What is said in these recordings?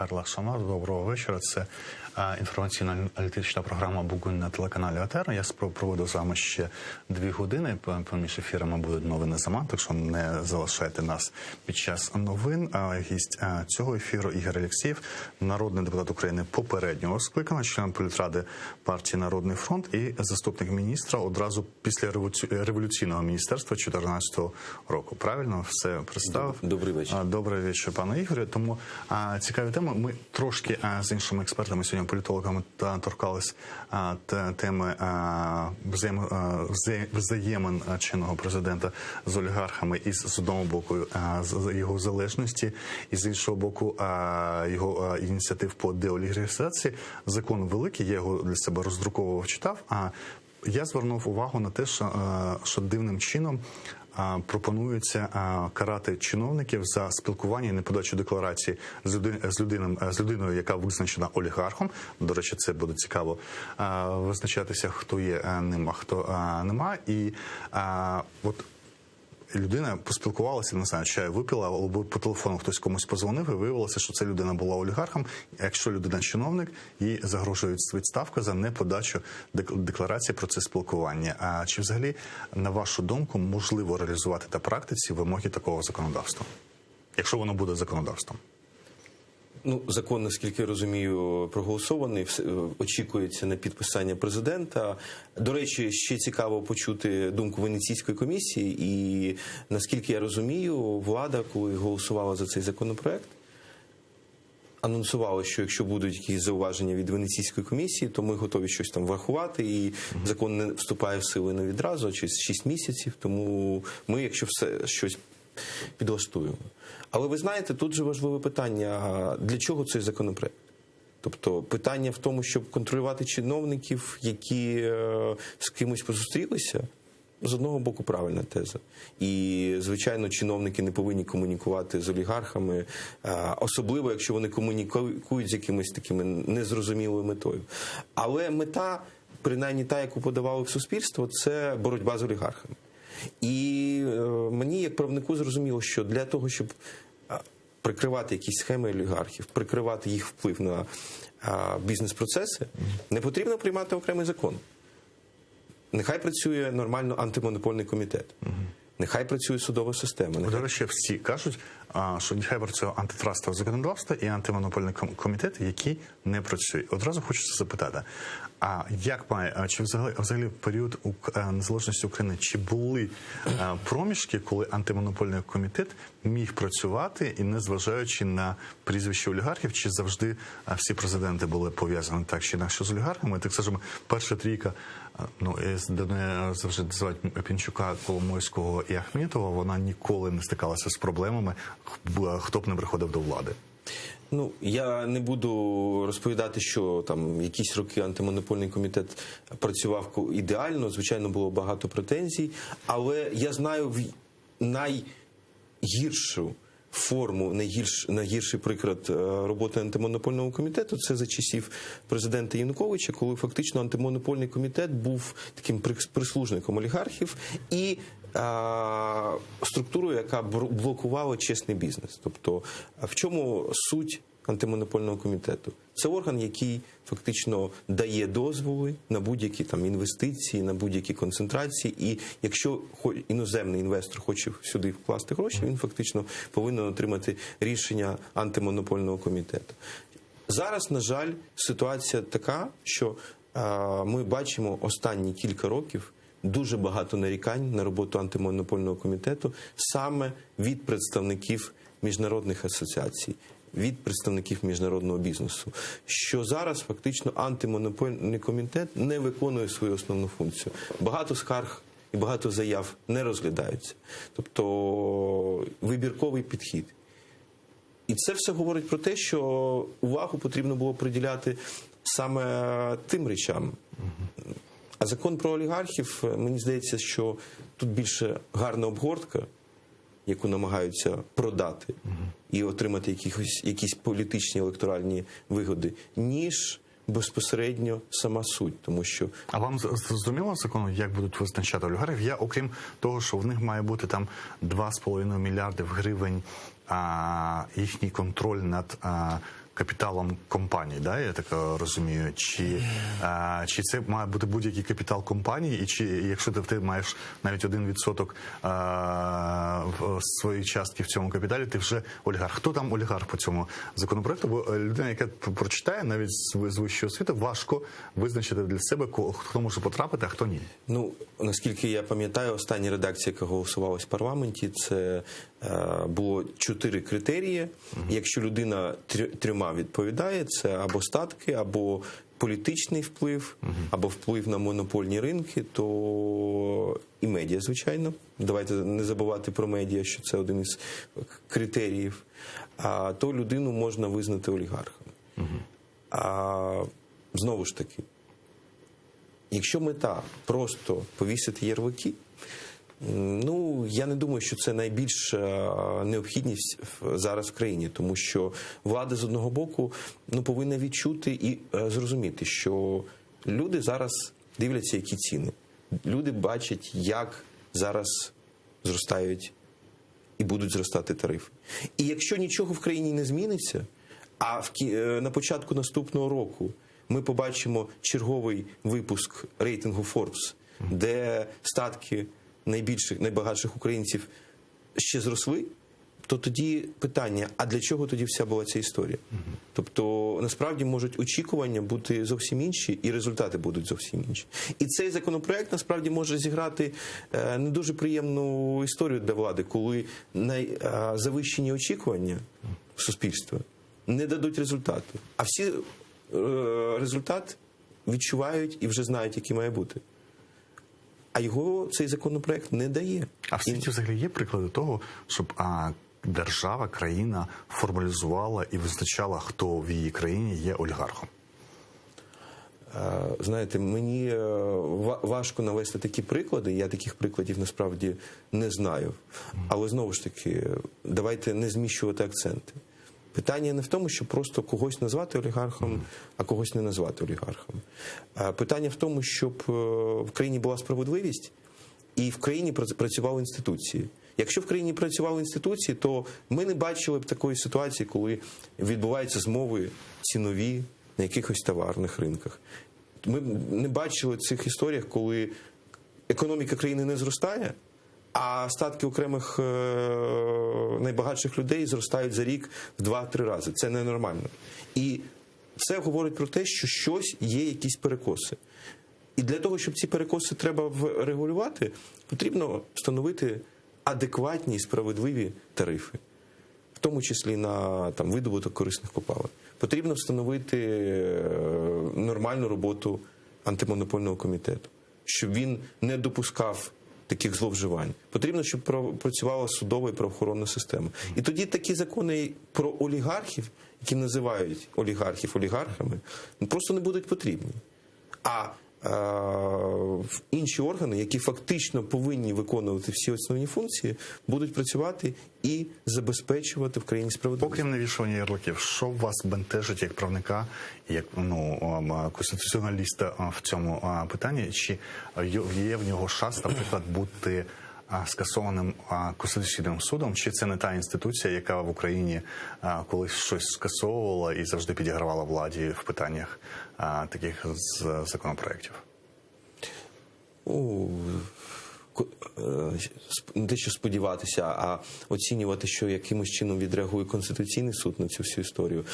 Карла Шамар. Доброго вечора. Це інформаційно-аналітична програма «Бугун» на телеканалі АТR. Я проведу з вами ще 2 години. Поміж ефірами будуть новини «Заман», так що не залишайте нас під час новин. Гість цього ефіру Ігор Алєксєєв, народний депутат України попереднього скликання, член політради партії «Народний фронт» і заступник міністра одразу після революційного міністерства 2014 року. Правильно все представив? Добрий вечір. Добрий вечір, пане Ігорі. Тому цікаві теми. Ми трошки з іншими експертами, сьогодні політологами, торкались теми взаємин чинного президента з олігархами і з одного боку його залежності, і з іншого боку його ініціатив по деолігархізації. Закон великий, я його для себе роздруковував, читав, а я звернув увагу на те, що дивним чином пропонується карати чиновників за спілкування і неподачу декларації з людиною, яка визначена олігархом. До речі, це буде цікаво визначатися, хто є ним, а хто нема. І от людина поспілкувалася, не знаю, чай випила, або по телефону хтось комусь позвонив, і виявилося, що ця людина була олігархом. Якщо людина чиновник, їй загрожує відставка за неподачу декларації про це спілкування. А чи взагалі, на вашу думку, можливо реалізувати на практиці вимоги такого законодавства? Якщо воно буде законодавством. Ну, закон, наскільки я розумію, проголосований, очікується на підписання президента. До речі, ще цікаво почути думку Венеційської комісії, і, наскільки я розумію, влада, коли голосувала за цей законопроект, анонсувала, що якщо будуть якісь зауваження від Венеційської комісії, то ми готові щось там врахувати, і закон не вступає в силу не відразу, а через 6 місяців, тому ми, якщо все щось підлаштуємо. Але ви знаєте, тут же важливе питання, для чого цей законопроект? Тобто питання в тому, щоб контролювати чиновників, які з кимось позустрілися, з одного боку правильна теза. І, звичайно, чиновники не повинні комунікувати з олігархами, особливо, якщо вони комунікують з якимось такими незрозумілою метою. Але мета, принаймні та, яку подавали в суспільство, це боротьба з олігархами. І мені, як правнику, зрозуміло, що для того, щоб прикривати якісь схеми олігархів, прикривати їх вплив на бізнес-процеси, не потрібно приймати окремий закон. Нехай працює нормально антимонопольний комітет. Нехай працює судова система. До речі, всі кажуть, що нехай працює антитрастове законодавство і антимонопольний комітет, який не працює. Одразу хочеться запитати, а як чи взагалі в період незалежності України, чи були проміжки, коли антимонопольний комітет міг працювати і не зважаючи на прізвище олігархів, чи завжди всі президенти були пов'язані так чи інакше з олігархами? Так скажімо, перша трійка, завжди називають Пінчука, Коломойського і Ахметова, вона ніколи не стикалася з проблемами, хто б не приходив до влади. Ну, я не буду розповідати, що там якісь роки антимонопольний комітет працював ідеально, звичайно, було багато претензій, але я знаю найгіршу форму, найгірший приклад роботи антимонопольного комітету, це за часів президента Януковича, коли фактично антимонопольний комітет був таким прислужником олігархів і структурою, яка блокувала чесний бізнес. Тобто, в чому суть антимонопольного комітету? Це орган, який фактично дає дозволи на будь-які там інвестиції, на будь-які концентрації, і якщо іноземний інвестор хоче сюди вкласти гроші, він фактично повинен отримати рішення антимонопольного комітету. Зараз, на жаль, ситуація така, що ми бачимо останні кілька років дуже багато нарікань на роботу антимонопольного комітету саме від представників міжнародних асоціацій, від представників міжнародного бізнесу, що зараз фактично антимонопольний комітет не виконує свою основну функцію. Багато скарг і багато заяв не розглядаються. Тобто вибірковий підхід. І це все говорить про те, що увагу потрібно було приділяти саме тим речам. А закон про олігархів, мені здається, що тут більше гарна обгортка, яку намагаються продати і отримати якісь політичні електоральні вигоди, ніж безпосередньо сама суть, тому що... А вам зрозуміло закону, як будуть визначати олігархів? Я, окрім того, що в них має бути там 2,5 мільярди гривень їхній контроль над капіталом компаній, да, я так розумію? Чи це має бути будь-який капітал компанії, і чи якщо ти маєш навіть 1% своєї частки в цьому капіталі, ти вже олігарх. Хто там олігарх по цьому законопроекту? Бо людина, яка прочитає навіть з вищої освіти, важко визначити для себе, хто може потрапити, а хто ні. Ну, наскільки я пам'ятаю, остання редакція, яка голосувалась в парламенті, це було 4 критерії. Якщо людина 3 відповідає, це або статки, або політичний вплив, або вплив на монопольні ринки, то і медіа, звичайно. Давайте не забувати про медіа, що це один із критеріїв. То людину можна визнати олігархом. Знову ж таки, якщо мета просто повісити ярлики, ну, я не думаю, що це найбільша необхідність зараз в країні, тому що влада з одного боку повинна відчути і зрозуміти, що люди зараз дивляться, які ціни. Люди бачать, як зараз зростають і будуть зростати тарифи. І якщо нічого в країні не зміниться, а на початку наступного року ми побачимо черговий випуск рейтингу Forbes, де статки найбагатших українців ще зросли, то тоді питання, а для чого тоді вся була ця історія? Тобто, насправді, можуть очікування бути зовсім інші, і результати будуть зовсім інші. І цей законопроект, насправді, може зіграти не дуже приємну історію для влади, коли найзавищені очікування суспільства не дадуть результату. А всі результат відчувають і вже знають, який має бути. А його цей законопроект не дає. А в світі взагалі є приклади того, щоб держава, країна формалізувала і визначала, хто в її країні є олігархом? Знаєте, мені важко навести такі приклади. Я таких прикладів насправді не знаю. Але знову ж таки, давайте не зміщувати акценти. Питання не в тому, щоб просто когось назвати олігархом, а когось не назвати олігархом. Питання в тому, щоб в країні була справедливість і в країні працювали інституції. Якщо в країні працювали інституції, то ми не бачили б такої ситуації, коли відбуваються змови цінові на якихось товарних ринках. Ми не бачили цих історіях, коли економіка країни не зростає, а статки окремих найбагатших людей зростають за рік в 2-3 рази. Це ненормально. І це говорить про те, що щось є, якісь перекоси. І для того, щоб ці перекоси треба регулювати, потрібно встановити адекватні і справедливі тарифи, в тому числі на видобуток корисних копалин. Потрібно встановити нормальну роботу антимонопольного комітету, щоб він не допускав таких зловживань. Потрібно, щоб працювала судова і правоохоронна система. І тоді такі закони про олігархів, які називають олігархів олігархами, просто не будуть потрібні. А інші органи, які фактично повинні виконувати всі основні функції, будуть працювати і забезпечувати в країні справедливість. Окрім навішування ярликів, що вас бентежить як правника, як конституціоналіста в цьому питанні? Чи є в нього шанс, наприклад, бути скасованим Конституційним судом? Чи це не та інституція, яка в Україні колись щось скасовувала і завжди підігравала владі в питаннях таких законопроєктів? Не те, що сподіватися, а оцінювати, що якимось чином відреагує Конституційний суд на цю всю історію.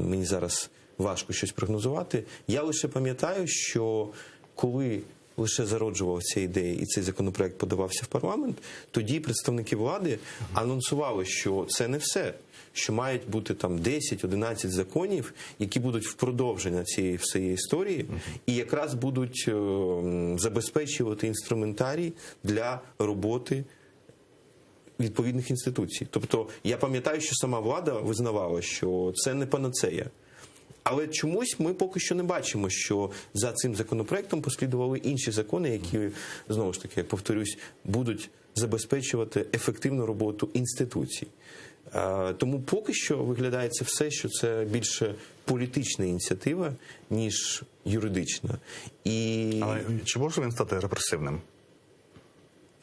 Мені зараз важко щось прогнозувати. Я лише пам'ятаю, що коли лише зароджувалася ця ідея і цей законопроект подавався в парламент, тоді представники влади анонсували, що це не все, що мають бути 10-11 законів, які будуть в продовження цієї всієї історії, і якраз будуть забезпечувати інструментарій для роботи відповідних інституцій. Тобто, я пам'ятаю, що сама влада визнавала, що це не панацея. Але чомусь ми поки що не бачимо, що за цим законопроектом послідували інші закони, які, знову ж таки, я повторюсь, будуть забезпечувати ефективну роботу інституцій. Тому поки що виглядає це все, що це більше політична ініціатива, ніж юридична. Але чи може він стати репресивним?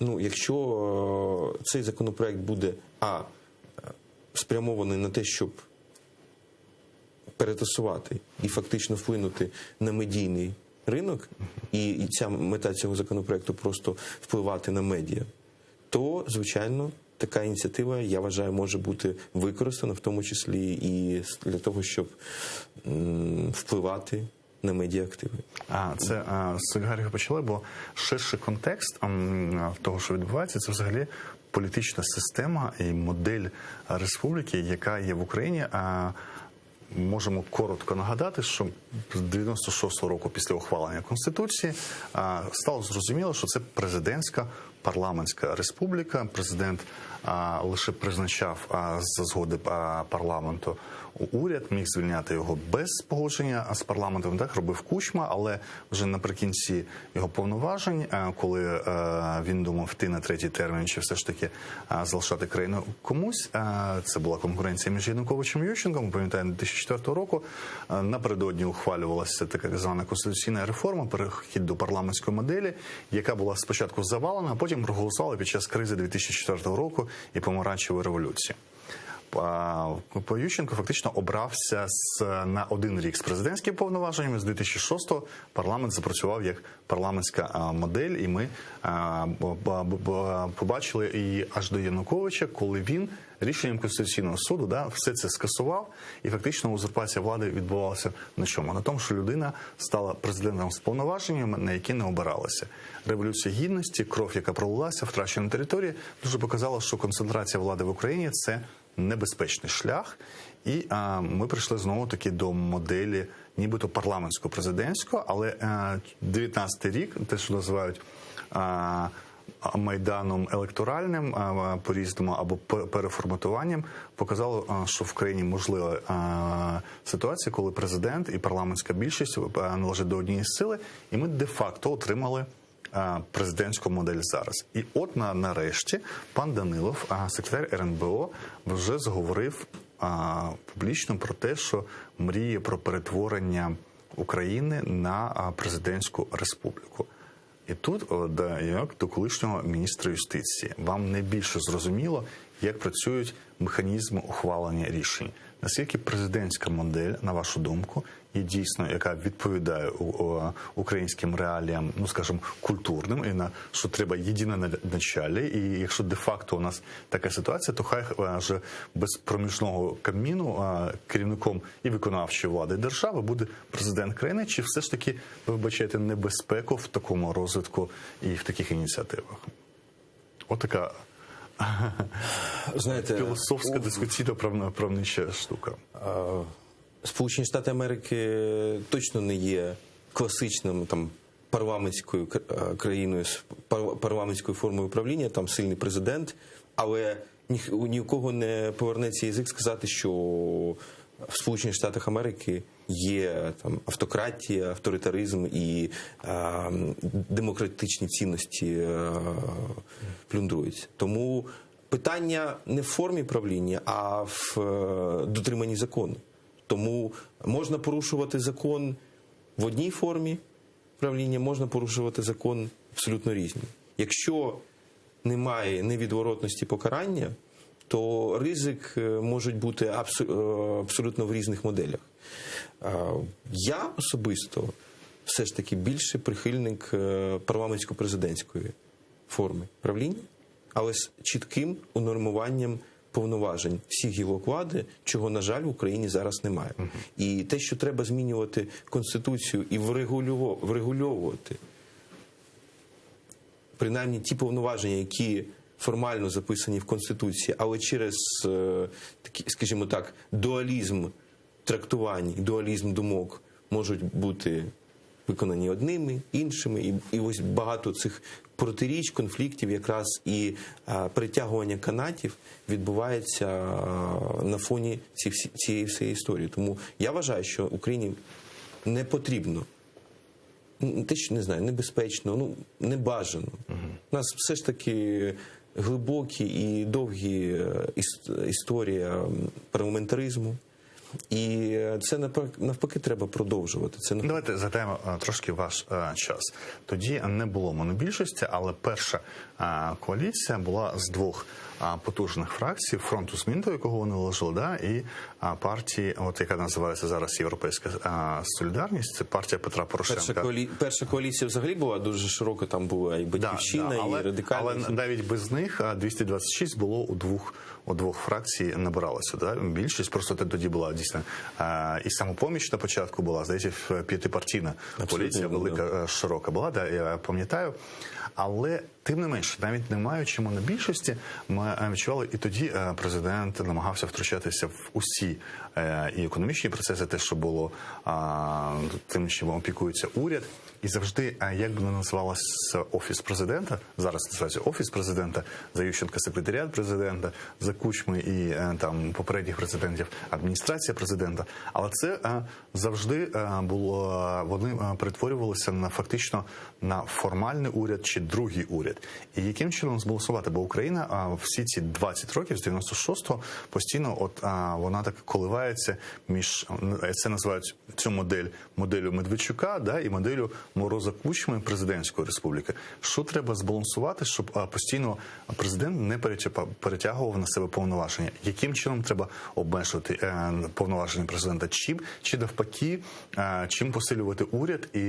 Якщо цей законопроект буде спрямований на те, щоб перетасувати і фактично вплинути на медійний ринок, і ця мета цього законопроекту просто впливати на медіа, то, звичайно, така ініціатива, я вважаю, може бути використана, в тому числі і для того, щоб впливати на медіаактиви. Це з олігархів почали, бо ширший контекст того, що відбувається, це взагалі політична система і модель республіки, яка є в Україні. Можемо коротко нагадати, що з 96-го року після ухвалення Конституції стало зрозуміло, що це президентська парламентська республіка. Президент лише призначав за згоди парламенту уряд, міг звільняти його без погодження з парламентом. Так робив Кучма, але вже наприкінці його повноважень, коли він думав йти на третій термін, чи все ж таки залишати країну комусь, це була конкуренція між Януковичем і Ющенком, пам'ятаю, 2004 року, напередодні ухвалювалася така звана конституційна реформа, перехід до парламентської моделі, яка була спочатку завалена, а потім проголосувала під час кризи 2004 року і помаранчевої революції. Ющенко фактично обрався на 1 рік з президентськими повноваженнями. З 2006-го парламент запрацював як парламентська модель, і ми побачили її аж до Януковича, коли він рішенням Конституційного суду все це скасував, і фактично узурпація влади відбувалася на чому? На тому, що людина стала президентом з повноваженнями, на які не обиралася. Революція Гідності, кров, яка пролилася, втрачена територія, дуже показала, що концентрація влади в Україні – це небезпечний шлях, і ми прийшли знову-таки до моделі нібито парламентсько-президентського, але 19-й рік, те, що називають майданом електоральним по-різному або переформатуванням, показало, що в країні можлива ситуація, коли президент і парламентська більшість належать до однієї сили, і ми де-факто отримали президентську модель зараз. І от нарешті пан Данилов, секретар РНБО, вже заговорив публічно про те, що мріє про перетворення України на президентську республіку. І тут, як до колишнього міністра юстиції, вам найбільше зрозуміло, як працюють механізми ухвалення рішень. Наскільки президентська модель, на вашу думку, є дійсно, яка відповідає українським реаліям, ну, скажімо, культурним, і на що треба єдине началі, і якщо де-факто у нас така ситуація, то хай вже без проміжного Кабміну керівником і виконавчої влади держави буде президент країни, чи все ж таки ви вбачаєте небезпеку в такому розвитку і в таких ініціативах? Отака філософська дискусійна правнича штука. Сполучені Штати Америки точно не є класичним парламентською країною з парламентською формою управління, там сильний президент, але ні у кого не повернеться язик сказати, що в Сполучених Штатах Америки є автократія, авторитаризм і демократичні цінності плюндруються. Тому питання не в формі правління, а в дотриманні закону. Тому можна порушувати закон в одній формі правління, можна порушувати закон абсолютно різні. Якщо немає невідворотності покарання, то ризик може бути абсолютно в різних моделях. Я особисто все ж таки більше прихильник парламентсько-президентської форми правління, але з чітким унормуванням повноважень всіх гілок влади, чого, на жаль, в Україні зараз немає. І те, що треба змінювати Конституцію і врегульовувати принаймні ті повноваження, які формально записані в Конституції, але через, скажімо так, дуалізм трактувань, дуалізм думок можуть бути виконані одними, іншими, і ось багато цих протиріч, конфліктів якраз і перетягування канатів відбувається на фоні цієї всієї історії. Тому я вважаю, що Україні не потрібно, те, що, не знаю, небезпечно, не бажано. У нас все ж таки глибокі і довгі історія парламентаризму. І це навпаки треба продовжувати. Давайте згадаємо трошки ваш час. Тоді не було монобільшості, але перша коаліція була з двох потужних фракцій, Фронту змін, до якого вони належали, і партії, от яка називається зараз Європейська солідарність, це партія Петра Порошенка. Перша коаліція взагалі була дуже широка, там була і Батьківщина, і Радикальна. Але навіть без них 226 було у двох фракцій набиралося. Да? Більшість просто тоді була дійсно і Самопоміч на початку була, здається, п'ятипартійна коаліція, велика, широка була, да, я пам'ятаю. Але тим не менше, навіть не маючи монобільшості, ми відчували, і тоді президент намагався втручатися в усі і економічні процеси, те, що було тим, чим опікується уряд. І завжди, як би не називалося Офіс президента, зараз називається Офіс президента, за Ющенка секретаріат президента, за Кучми і там попередніх президентів адміністрація президента. Але це завжди було, вони перетворювалися на фактично на формальний уряд чи другий уряд. І яким чином збалансувати? Бо Україна всі ці 20 років, з 96-го, постійно вона так коливається між, це називають цю моделлю Медведчука, да, і моделлю Мороза Кучми президентської республіки. Що треба збалансувати, щоб постійно президент не перетягував на себе повноваження? Яким чином треба обмежувати повноваження президента? Чим? Чи навпаки, чим посилювати уряд і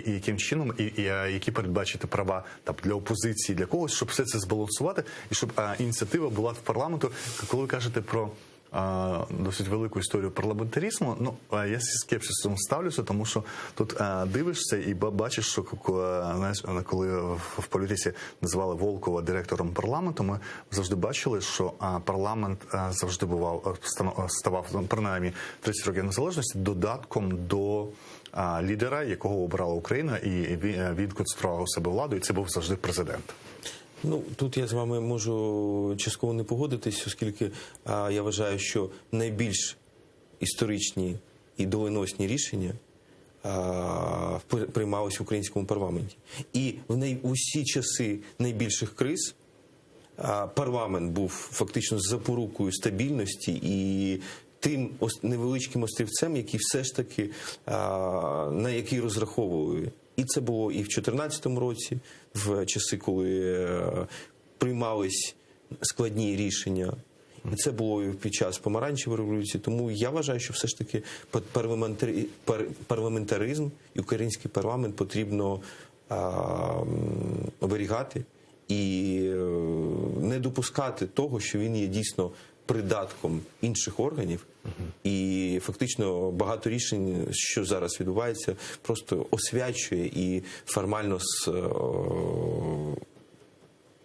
яким чином, і які передбачити права там, для опозиції, для когось, щоб все це збалансувати, і щоб ініціатива була в парламенту. Коли ви кажете про досить велику історію парламентаризму, ну, я зі скепсисом ставлюся, тому що тут дивишся і бачиш, що коли в політиці називали Волкова директором парламенту, ми завжди бачили, що парламент завжди ставав, принаймні 30 років незалежності, додатком до лідера, якого обрала Україна, і він концентрував у себе владу, і це був завжди президент. Ну, тут я з вами можу частково не погодитись, оскільки я вважаю, що найбільш історичні і доленосні рішення приймалися в українському парламенті. І в усі часи найбільших криз парламент був фактично запорукою стабільності і тим невеличким острівцем, який все ж таки, на який розраховували. І це було і в 2014 році, в часи, коли приймались складні рішення. І це було і під час помаранчевої революції. Тому я вважаю, що все ж таки парламентаризм і український парламент потрібно оберігати і не допускати того, що він є дійсно придатком інших органів, і фактично багато рішень, що зараз відбувається, просто освячує і формально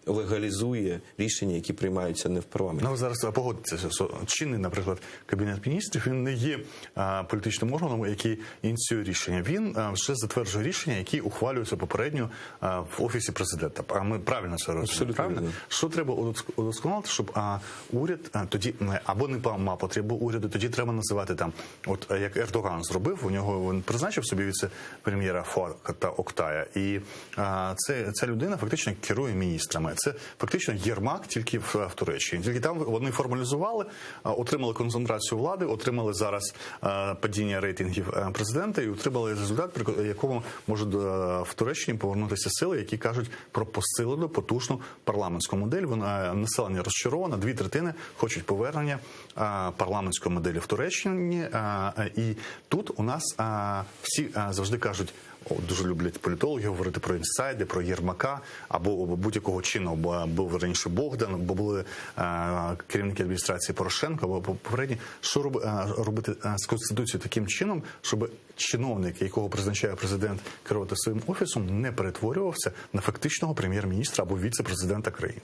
легалізує рішення, які приймаються не в парламенті. Ну, зараз погодиться, що чинний, наприклад, Кабінет міністрів, він не є політичним органом, який ініціює рішення. Він вже затверджує рішення, які ухвалюються попередньо в Офісі президента. А ми правильно це розуміємо. Правильно? Що треба удосконалити, щоб уряд тоді, або не мав потребу уряду, тоді треба називати там, от як Ердоган зробив, у нього він призначив собі віце-прем'єра Фуата Октая, і ця людина фактично керує міністрами. Це фактично Єрмак тільки в Туреччині. Тільки там вони формалізували, отримали концентрацію влади, отримали зараз падіння рейтингів президента і отримали результат, при якому можуть в Туреччині повернутися сили, які кажуть про посилену, потужну парламентську модель. Населення розчаровано, 2/3 хочуть повернення парламентської моделі в Туреччині. І тут у нас всі завжди кажуть, дуже люблять політологи говорити про інсайди, про Єрмака, або будь-якого чину, бо був раніше Богдан, бо були керівники адміністрації Порошенка, або попередні. Що робити з Конституцією таким чином, щоб чиновник, якого призначає президент керувати своїм офісом, не перетворювався на фактичного прем'єр-міністра або віце-президента країни?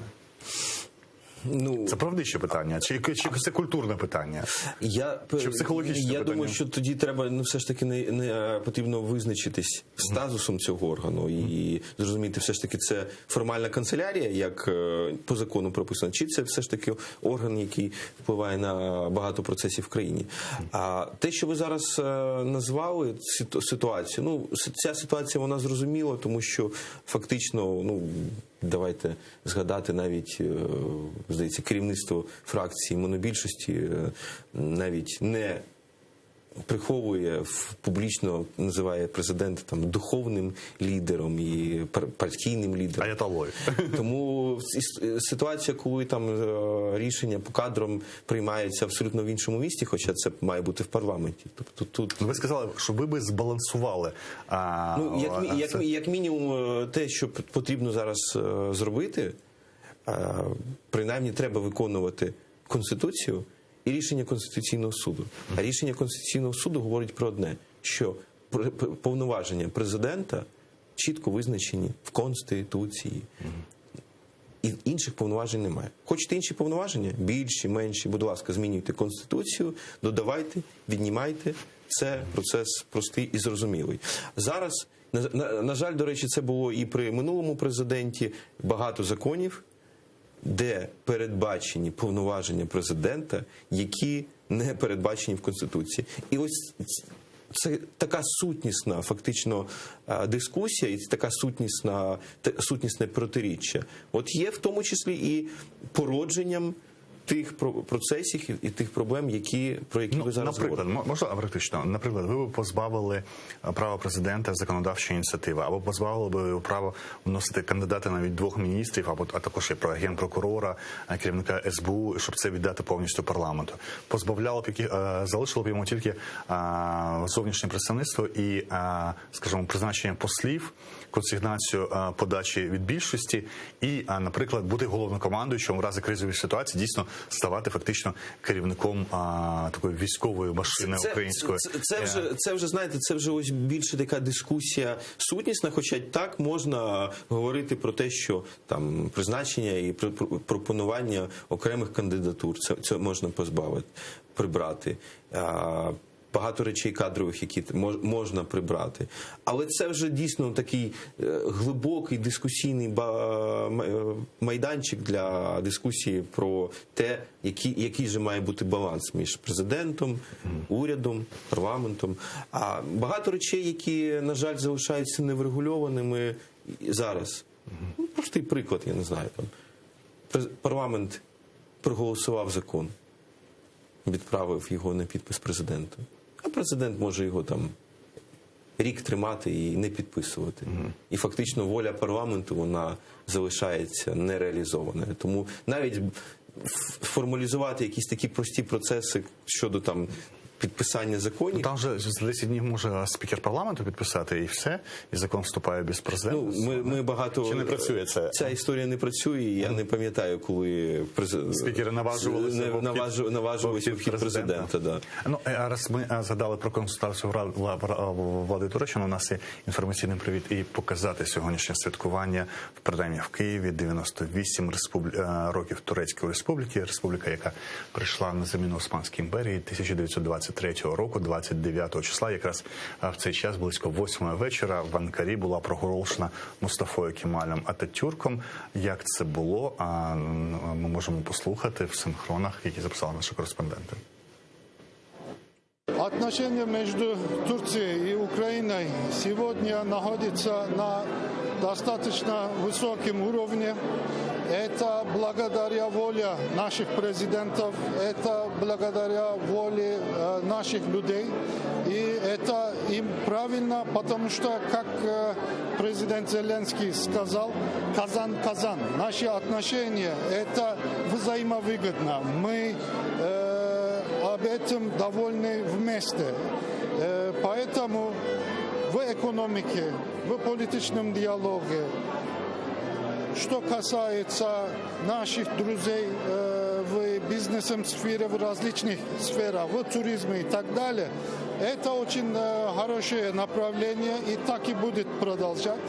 Ну, це правдище питання, чи це культурне питання? Чи психологічне питання? Я думаю, що тоді треба, все ж таки не потрібно визначитись статусом цього органу і зрозуміти, все ж таки це формальна канцелярія, як по закону прописано, чи це все ж таки орган, який впливає на багато процесів в країні. А те, що ви зараз назвали ситуацію, ну, ця ситуація, вона зрозуміла, тому що фактично, ну, давайте згадати навіть, здається, керівництво фракції монобільшості навіть не приховує, публічно називає президента там духовним лідером і партійним лідером. Аятолою. Тому ситуація, коли там рішення по кадрам приймаються абсолютно в іншому місті, хоча це має бути в парламенті. Тобто тут Ви сказали, що ви би збалансували. Як мінімум, те, що потрібно зараз зробити, принаймні треба виконувати Конституцію і рішення Конституційного суду. А рішення Конституційного суду говорить про одне, що повноваження президента чітко визначені в Конституції. І інших повноважень немає. Хочете інші повноваження? Більші, менші, будь ласка, змінюйте Конституцію, додавайте, віднімайте. Це процес простий і зрозумілий. Зараз, на жаль, до речі, це було і при минулому президенті, багато законів, де передбачені повноваження президента, які не передбачені в Конституції. І ось це така сутнісна, фактично, дискусія і така сутнісне протиріччя. От є в тому числі і породженням тих процесів і тих проблем, про які ви зараз говорите. Наприклад, можна практично, наприклад, ви б позбавили права президента законодавчої ініціативи, або позбавили б його права вносити кандидати навіть 2 міністрів, а також і про генпрокурора, керівника СБУ, щоб це віддати повністю парламенту. Позбавляло б залишило б йому тільки зовнішнє представництво і, скажімо, призначення послів, консигнацію подачі від більшості і, наприклад, бути головнокомандуючим в разі кризової ситуації, дійсно ставати фактично керівником такої військової машини української. Це вже, знаєте, це вже ось більше така дискусія сутнісна, хоча так можна говорити про те, що там призначення і пропонування окремих кандидатур, це можна прибрати. Багато речей кадрових, які можна прибрати. Але це вже дійсно такий глибокий дискусійний майданчик для дискусії про те, який же має бути баланс між президентом, урядом, парламентом. А багато речей, які, на жаль, залишаються неврегульованими зараз. Простий приклад, я не знаю. Парламент проголосував закон, відправив його на підпис президенту. А президент може його там рік тримати і не підписувати. І фактично воля парламенту, вона залишається нереалізованою. Тому навіть формалізувати якісь такі прості процеси щодо там підписання законів. Там же за 10 днів може спікер парламенту підписати і все, і закон вступає без президента. Ми багато... Чи не працює це? Ця історія не працює, і я не пам'ятаю, коли спікери наважувалися в хід президента. Да. Ну, раз ми згадали про консультацію Влади Туреччини, у нас є інформаційний привід і показати сьогоднішнє святкування, принаймні в Києві, 98 років Турецької республіки, республіка, яка прийшла на заміну Османській імперії 1923 року, 29 числа, якраз в цей час, близько 8 вечора, в Анкарі була проголошена Мустафою Кемалем Ататюрком. Як це було, ми можемо послухати в синхронах, які записали наші кореспонденти. Отношения между Турцией и Украиной сегодня находятся на достаточно высоком уровне. Это благодаря воле наших президентов, это благодаря воле наших людей. И это им правильно, потому что, как президент Зеленский сказал, казан-казан. Наши отношения – это взаимовыгодно. Мы об этом довольны вместе. Поэтому в экономике, в политическом диалоге, что касается наших друзей в бизнесовой сфере, в различных сферах, в туризме и так далее, это очень хорошее направление и так и будет продолжать.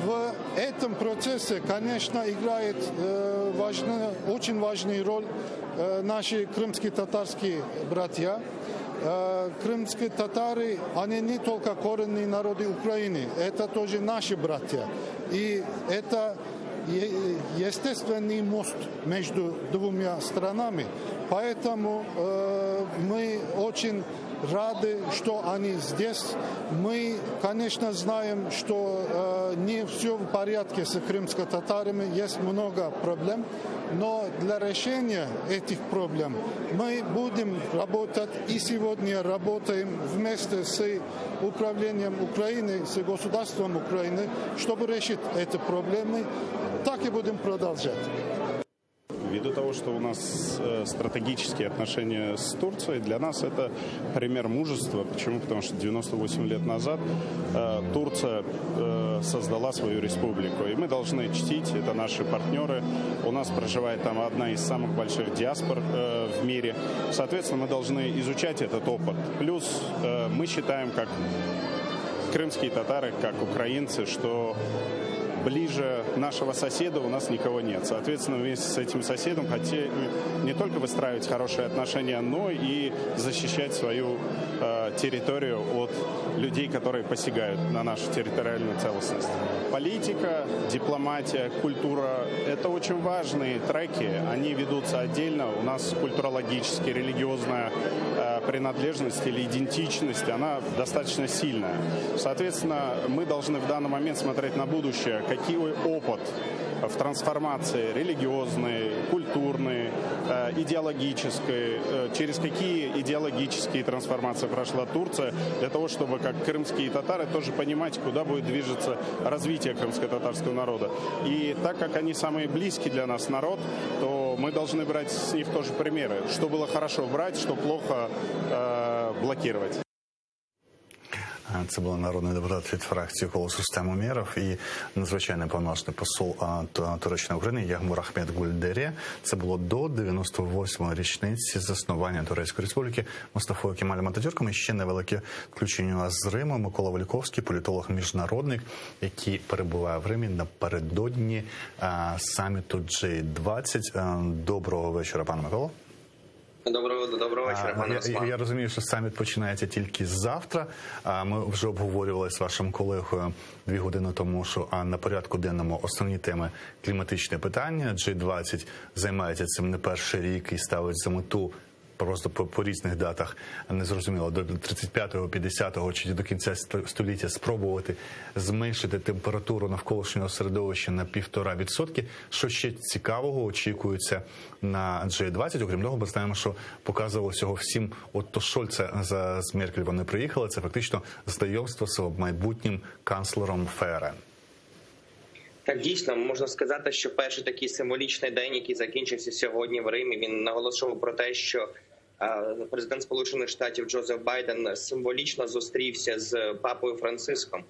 В этом процессе, конечно, играет очень важную роль наши крымские татарские братья. Крымские татары, они не только коренные народы Украины, это тоже наши братья. И это естественный мост между двумя странами. Поэтому мы очень рады, что они здесь. Мы, конечно, знаем, что не все в порядке с крымско-татарами, есть много проблем, но для решения этих проблем мы будем работать и сегодня работаем вместе с управлением Украины, с государством Украины, чтобы решить эти проблемы. Так и будем продолжать. Ввиду того, что у нас стратегические отношения с Турцией, для нас это пример мужества. Почему? Потому что 98 лет назад Турция создала свою республику. И мы должны чтить, это наши партнеры. У нас проживает там одна из самых больших диаспор в мире. Соответственно, мы должны изучать этот опыт. Плюс мы считаем, как крымские татары, как украинцы, что ближе нашего соседа у нас никого нет. Соответственно, вместе с этим соседом хотели не только выстраивать хорошие отношения, но и защищать свою территорию от людей, которые посягают на нашу территориальную целостность. Политика, дипломатия, культура – это очень важные треки. Они ведутся отдельно. У нас культурологически, религиозная принадлежность или идентичность, она достаточно сильная. Соответственно, мы должны в данный момент смотреть на будущее, какой опыт в трансформации религиозной, культурной, идеологической, через какие идеологические трансформации прошла Турция, для того, чтобы, как крымские татары, тоже понимать, куда будет движется развитие крымско-татарского народа. И так как они самые близкие для нас народ, то мы должны брать с них тоже примеры. Что было хорошо брать, что плохо блокировать. Це був народний депутат від фракції «Коло систему Умєров» і надзвичайний повноважний посол Туреччини в Україні Ягмур Ахмед Гульдерє. Це було до 98-ї річниці заснування Турецької республіки Мустафою Кемалем Ататюрком. І ще невелике включення у нас з Риму. Микола Валіковський, політолог-міжнародник, який перебуває в Римі напередодні саміту G20. Доброго вечора, пане Миколо. Доброго вечора, пане Руслан. Я розумію, що саміт починається тільки завтра. Ми вже обговорювали з вашим колегою 2 години тому, що на порядку денному основні теми кліматичне питання. G20 займається цим не перший рік і ставить за мету просто по різних датах, незрозуміло, до 35-го, 50-го чи до кінця століття спробувати зменшити температуру навколишнього середовища на 1,5%. Що ще цікавого очікується на G20? Окрім того, ми знаємо, що показувалося його всім, от то Шольца з Меркель вони приїхали, це фактично знайомство з майбутнім канцлером ФРН. Так, дійсно, можна сказати, що перший такий символічний день, який закінчився сьогодні в Римі, він наголошував про те, що президент Сполучених Штатів Джозеф Байден символічно зустрівся з папою Франциском.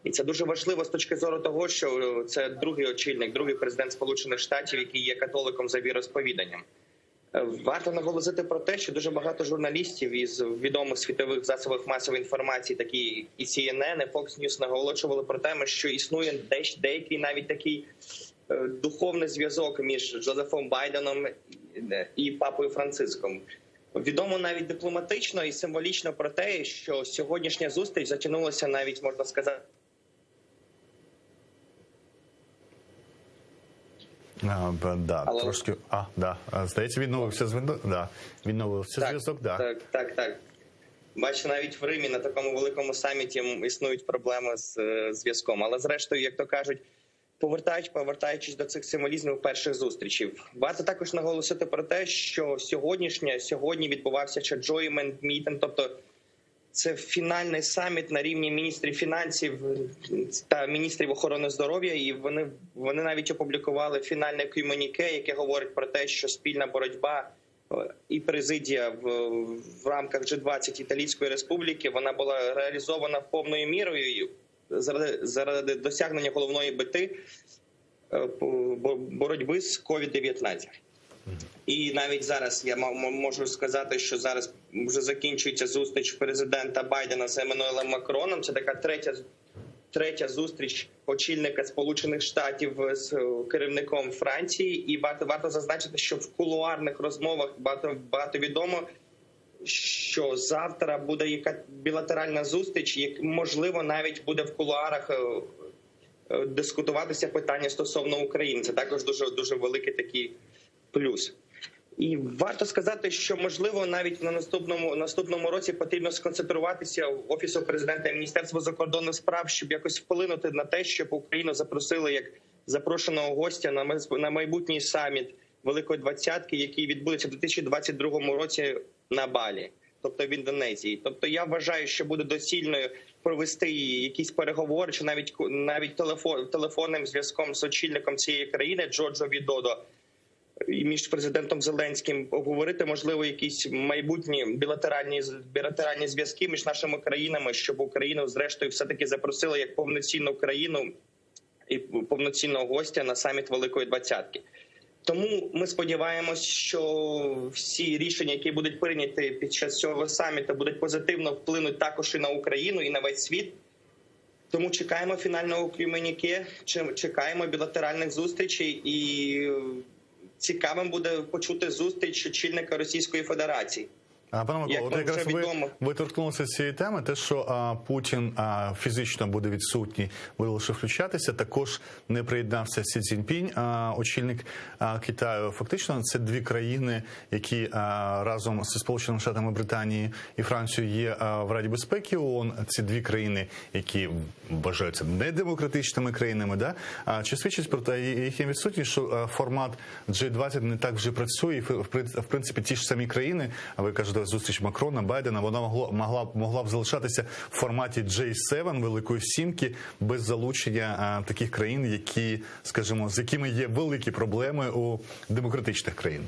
І це дуже важливо з точки зору того, що це другий очільник, другий президент Сполучених Штатів, який є католиком за віросповіданням. Варто наголосити про те, що дуже багато журналістів із відомих світових засобів масової інформації, такі і CNN, і Fox News, наголошували про те, що існує деякий навіть такий духовний зв'язок між Джозефом Байденом і папою Франциском. Відомо навіть дипломатично і символічно про те, що сьогоднішня зустріч затягнулася навіть, можна сказати, Трошки. Здається, відновився зв'язок. Зв'язок. Так. Бачите, навіть в Римі на такому великому саміті існують проблеми з зв'язком. Але зрештою, як то кажуть, повертаючись до цих символізмів перших зустрічей, варто також наголосити про те, що сьогодні відбувався ще Joint Meeting, тобто це фінальний саміт на рівні міністрів фінансів та міністрів охорони здоров'я, і вони навіть опублікували фінальне комюніке, яке говорить про те, що спільна боротьба і президія в рамках G20 Італійської Республіки, вона була реалізована повною мірою заради досягнення головної мети боротьби з COVID-19. І навіть зараз я можу сказати, що зараз вже закінчується зустріч президента Байдена з Еммануелем Макроном. Це така третя зустріч очільника Сполучених Штатів з керівником Франції. І варто зазначити, що в кулуарних розмовах багато відомо, що завтра буде яка білатеральна зустріч, і, можливо, навіть буде в кулуарах дискутуватися питання стосовно України. Це також дуже великий такий плюс. І варто сказати, що, можливо, навіть на наступному році потрібно сконцентруватися в Офісу президента і Міністерству закордонних справ, щоб якось вплинути на те, щоб Україну запросили як запрошеного гостя на майбутній саміт Великої Двадцятки, який відбудеться в 2022 році на Балі, тобто в Індонезії. Тобто я вважаю, що буде доцільною провести якісь переговори, чи навіть телефонним зв'язком з очільником цієї країни Джорджо Відодо і між президентом Зеленським обговорити, можливо, якісь майбутні білатеральні зв'язки між нашими країнами, щоб Україну, зрештою, все-таки запросили як повноцінну країну і повноцінного гостя на саміт Великої Двадцятки. Тому ми сподіваємось, що всі рішення, які будуть прийняті під час цього саміту, будуть позитивно вплинути також і на Україну, і на весь світ. Тому чекаємо фінального комюніке, чекаємо білатеральних зустрічей, і цікавим буде почути зустріч очільника Російської Федерації. Пане Микола, от якраз ви торкнулися цієї теми, те, що Путін фізично буде відсутній, буде лише включатися, також не приєднався Сі Цзіньпінь, очільник Китаю. Фактично, це дві країни, які разом зі Сполученими Штатами Британії і Францією є в Раді безпеки ООН. Ці дві країни, які вважаються недемократичними країнами, да? Чи свідчить про те, їхня відсутність, що формат G20 не так вже працює, і в принципі ті ж самі країни, а ви кажете, зустріч Макрона, Байдена, вона могла б залишатися в форматі J7, Великої Сімки, без залучення таких країн, які, скажімо, з якими є великі проблеми у демократичних країн?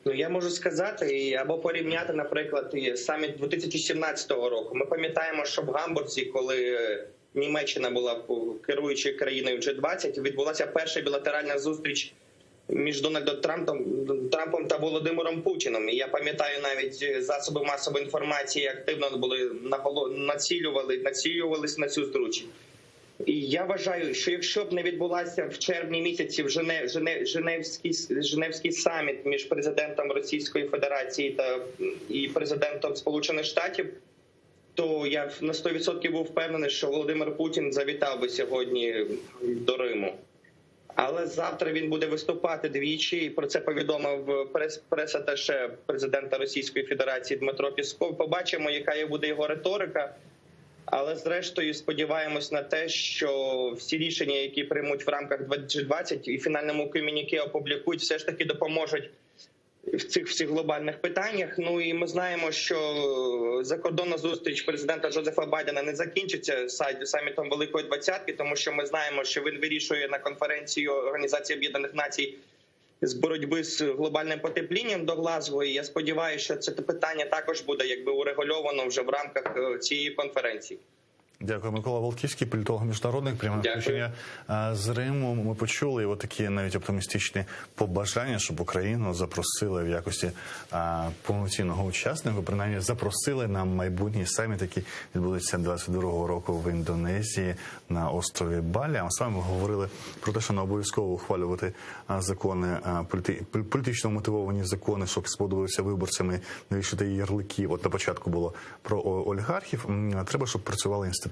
Ну, я можу сказати, або порівняти, наприклад, саміт 2017 року. Ми пам'ятаємо, що в Гамбурзі, коли Німеччина була керуючою країною G20, відбулася перша білатеральна зустріч між Дональдом Трампом та Володимиром Путіним. І я пам'ятаю, навіть засоби масової інформації активно були націлювались на цю зустріч. І я вважаю, що якщо б не відбулася в червні місяці Женевський саміт між президентом Російської Федерації і президентом Сполучених Штатів, то я на 100% був впевнений, що Володимир Путін завітав би сьогодні до Риму. Але завтра він буде виступати двічі, і про це повідомив прес-аташе президента Російської Федерації Дмитро Пєсков. Побачимо, яка буде його риторика. Але зрештою сподіваємось на те, що всі рішення, які приймуть в рамках G20 і фінальному комюніке опублікують, все ж таки допоможуть в цих всіх глобальних питаннях. Ну і ми знаємо, що закордонна зустріч президента Джозефа Байдена не закінчиться самітом Великої Двадцятки, тому що ми знаємо, що він вирішує на конференції Організації Об'єднаних Націй з боротьби з глобальним потеплінням до Глазго. І я сподіваюся, що це питання також буде урегульовано вже в рамках цієї конференції. Дякую. Микола Волківський, політолог міжнародник, пряме включення з Риму. Ми почули отакі навіть оптимістичні побажання, щоб Україну запросили в якості повноцінного учасника, принаймні запросили на майбутній саміт, який відбудеться 22-го року в Індонезії на острові Балі. А ми з вами говорили про те, що не обов'язково ухвалювати закони, політично мотивовані закони, щоб сподобалися виборцями, не вішати ярликів. От на початку було про олігархів. Треба, щоб працювали інституції.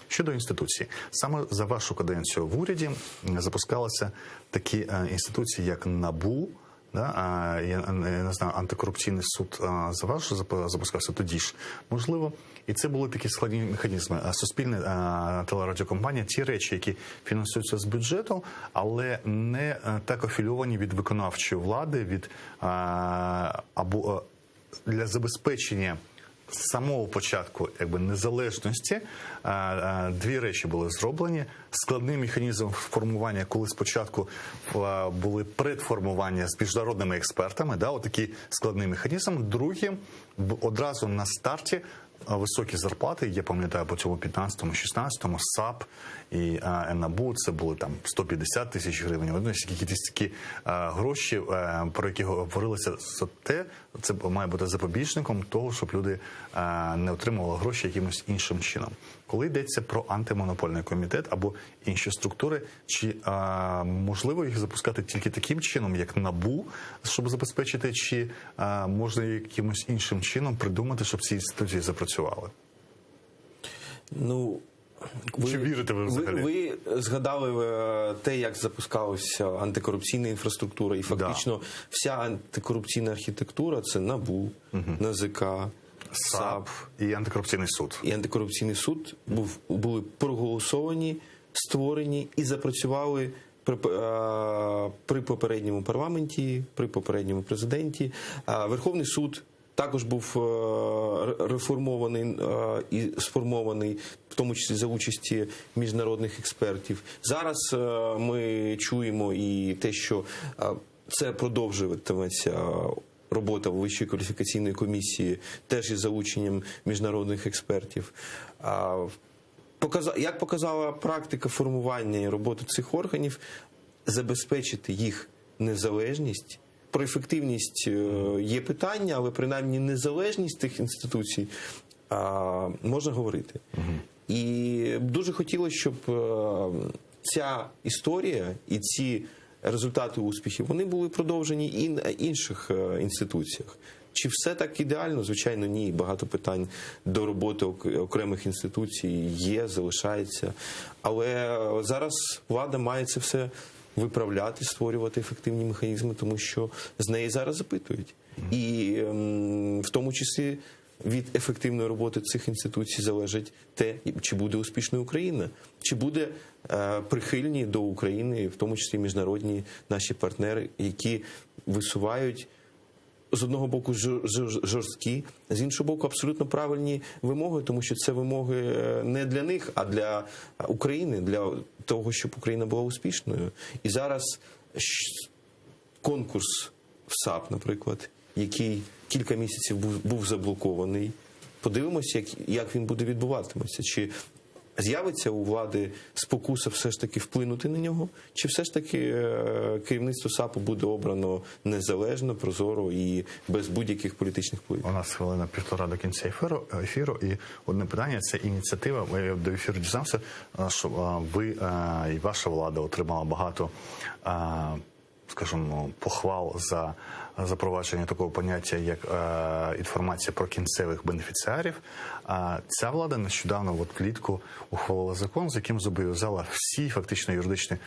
Щодо інституцій, саме за вашу каденцію в уряді запускалися такі інституції, як НАБУ, я не знаю, антикорупційний суд за вас запускався тоді ж, можливо. І це були такі складні механізми. Суспільна телерадіокомпанія, ті речі, які фінансуються з бюджету, але не так афільовані від виконавчої влади, або для забезпечення з самого початку незалежності дві речі були зроблені. Складний механізм формування, коли спочатку були предформування з міжнародними експертами, отакий складний механізм. Другим, одразу на старті високі зарплати, я пам'ятаю по цьому 15-му, 16-му, САП і НАБУ, це були там 150 тисяч гривень, якісь такі гроші, про які говорилося, це має бути запобіжником того, щоб люди не отримували гроші якимось іншим чином. Коли йдеться про антимонопольний комітет або інші структури, чи можливо їх запускати тільки таким чином, як НАБУ, щоб забезпечити, чи можна якимось іншим чином придумати, щоб ці інституції запрацювали? Ну, Чи вірите ви взагалі? Ви згадали те, як запускалася антикорупційна інфраструктура, і фактично вся антикорупційна архітектура – це НАБУ, НАЗК, САП і антикорупційний суд. і антикорупційний суд були проголосовані, створені і запрацювали при попередньому парламенті, при попередньому президенті. Верховний суд також був реформований і сформований, в тому числі за участі міжнародних експертів. Зараз ми чуємо і те, що це продовжуватиметься робота Вищої кваліфікаційної комісії, теж із залученням міжнародних експертів. Як показала практика формування і роботи цих органів, забезпечити їх незалежність. Про ефективність є питання, але принаймні незалежність тих інституцій можна говорити. І дуже хотілося, щоб ця історія і ці результати успіхів, вони були продовжені і на інших інституціях. Чи все так ідеально? Звичайно, ні. Багато питань до роботи окремих інституцій є, залишається. Але зараз влада має це все виправляти, створювати ефективні механізми, тому що з неї зараз запитують. І в тому числі від ефективної роботи цих інституцій залежить те, чи буде успішною Україна, чи буде прихильні до України, в тому числі міжнародні наші партнери, які висувають з одного боку жорсткі, з іншого боку абсолютно правильні вимоги, тому що це вимоги не для них, а для України, для того, щоб Україна була успішною. І зараз конкурс в САП, наприклад, який кілька місяців був заблокований, подивимося, як він буде відбуватиметься. Чи з'явиться у влади спокуса все ж таки вплинути на нього, чи все ж таки керівництво САПу буде обрано незалежно, прозоро і без будь-яких політичних впливів? У нас хвилина півтора до кінця ефіру, і одне питання – це ініціатива. Я до ефіру дізнався, що ви і ваша влада отримала багато, скажімо, похвал за запровадження такого поняття, як інформація про кінцевих бенефіціарів. Ця влада нещодавно, влітку, ухвалила закон, з яким зобов'язала всі фактично юридичні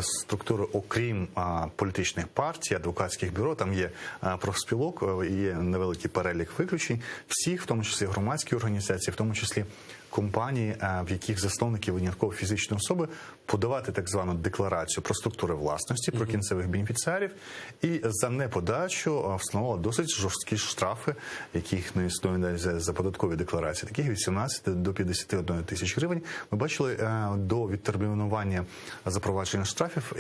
структури, окрім політичних партій, адвокатських бюро, там є профспілок, є невеликий перелік виключень, всіх, в тому числі громадські організації, в тому числі компанії, в яких засновники винятково фізичні особи, подавати так звану декларацію про структури власності, про кінцевих бенефіціарів, і за неподачу встановила досить жорсткі штрафи, яких не існує за податкові декларації, таких від 17 до 51 тисяч гривень. Ми бачили до відтермінування запровадження штрафів,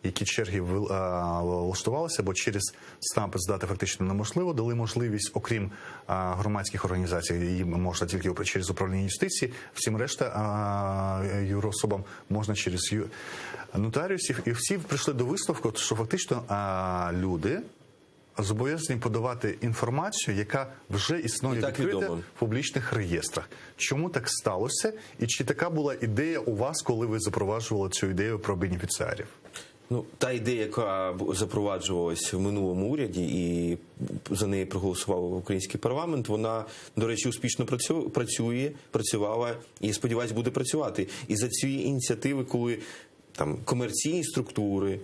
які черги влаштувалися, бо через СНАП здати фактично неможливо, дали можливість, окрім громадських організацій, їм можна тільки через управління юстиції, всім решта юрособам можна через нотаріусів. І всі прийшли до висновку, що фактично люди зобов'язані подавати інформацію, яка вже існує відкрита в публічних реєстрах. Чому так сталося? І чи така була ідея у вас, коли ви запроваджували цю ідею про бенефіціарів? Та ідея, яка запроваджувалась в минулому уряді і за неї проголосував український парламент, вона, до речі, успішно працювала і, сподіваюсь, буде працювати. І за ці ініціативи, коли там комерційні структури,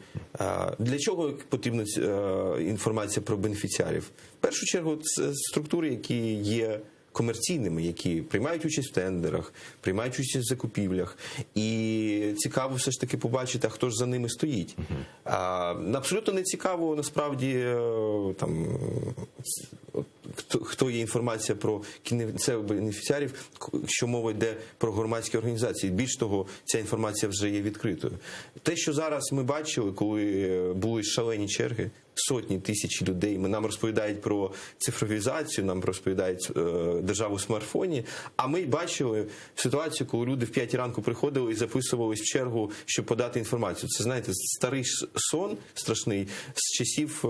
для чого потрібна інформація про бенефіціарів? В першу чергу, це структури, які є комерційними, які приймають участь в тендерах, приймають участь в закупівлях. І цікаво все ж таки побачити, хто ж за ними стоїть. Абсолютно не цікаво, насправді, там, хто є інформація про кінцевих бенефіціарів, що мова йде про громадські організації. Більш того, ця інформація вже є відкритою. Те, що зараз ми бачили, коли були шалені черги, сотні, тисячі людей, нам розповідають про цифровізацію, нам розповідають державу в смартфоні, а ми бачили ситуацію, коли люди в 5 ранку приходили і записувались в чергу, щоб подати інформацію. Це, знаєте, старий сон страшний з часів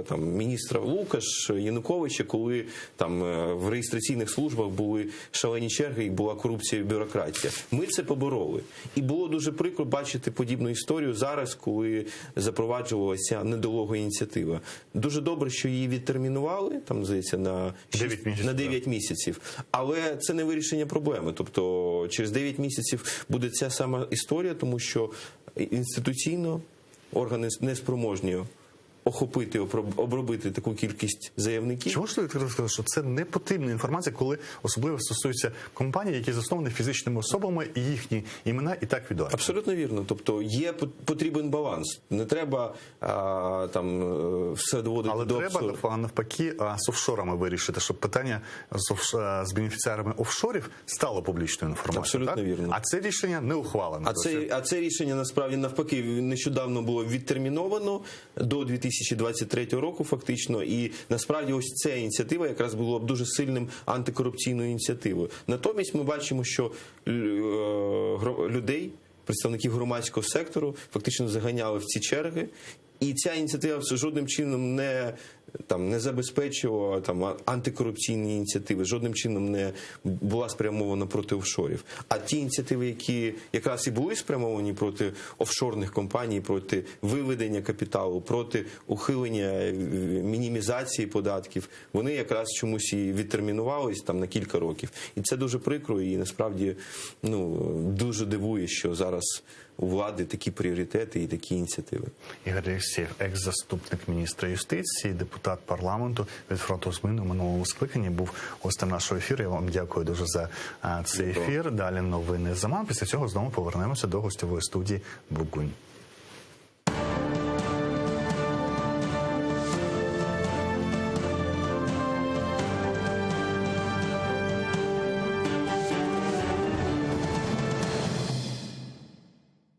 там, міністра Лукаш, Януковича, коли там в реєстраційних службах були шалені черги і була корупція і бюрократія. Ми це побороли. І було дуже прикро бачити подібну історію зараз, коли запроваджувалася недолуга ініціатива. Дуже добре, що її відтермінували, там, здається, на 9 місяців. Але це не вирішення проблеми. Тобто через 9 місяців буде ця сама історія, тому що інституційно органи не спроможні охопити, обробити таку кількість заявників. Чи можете відкрито сказати, що це не потрібна інформація, коли особливо стосується компаній, які засновані фізичними особами, і їхні імена і так відомі? Абсолютно вірно. Тобто потрібен баланс. Не треба все доводити Але до треба абсурду. навпаки з офшорами вирішити, щоб питання з бенефіціарами офшорів стало публічною інформацією. Абсолютно так? вірно. А це рішення не ухвалене. А це рішення насправді навпаки нещодавно було відтерміновано до 2023 року фактично, і насправді ось ця ініціатива якраз була б дуже сильним антикорупційною ініціативою. Натомість ми бачимо, що людей, представників громадського сектору фактично заганяли в ці черги, і ця ініціатива жодним чином не забезпечувала антикорупційні ініціативи, жодним чином не була спрямована проти офшорів. А ті ініціативи, які якраз і були спрямовані проти офшорних компаній, проти виведення капіталу, проти ухилення, мінімізації податків, вони якраз чомусь і відтермінувались на кілька років. І це дуже прикро, і насправді дуже дивує, що зараз у влади такі пріоритети і такі ініціативи. Ігор Алєксєєв, екс-заступник міністра юстиції, депутат парламенту від фронту змін у минулому скликанні, був гостем нашого ефіру. Я вам дякую дуже за цей ефір. Далі новини з ЗАМАН. Після цього знову повернемося до гостьової студії Бугунь.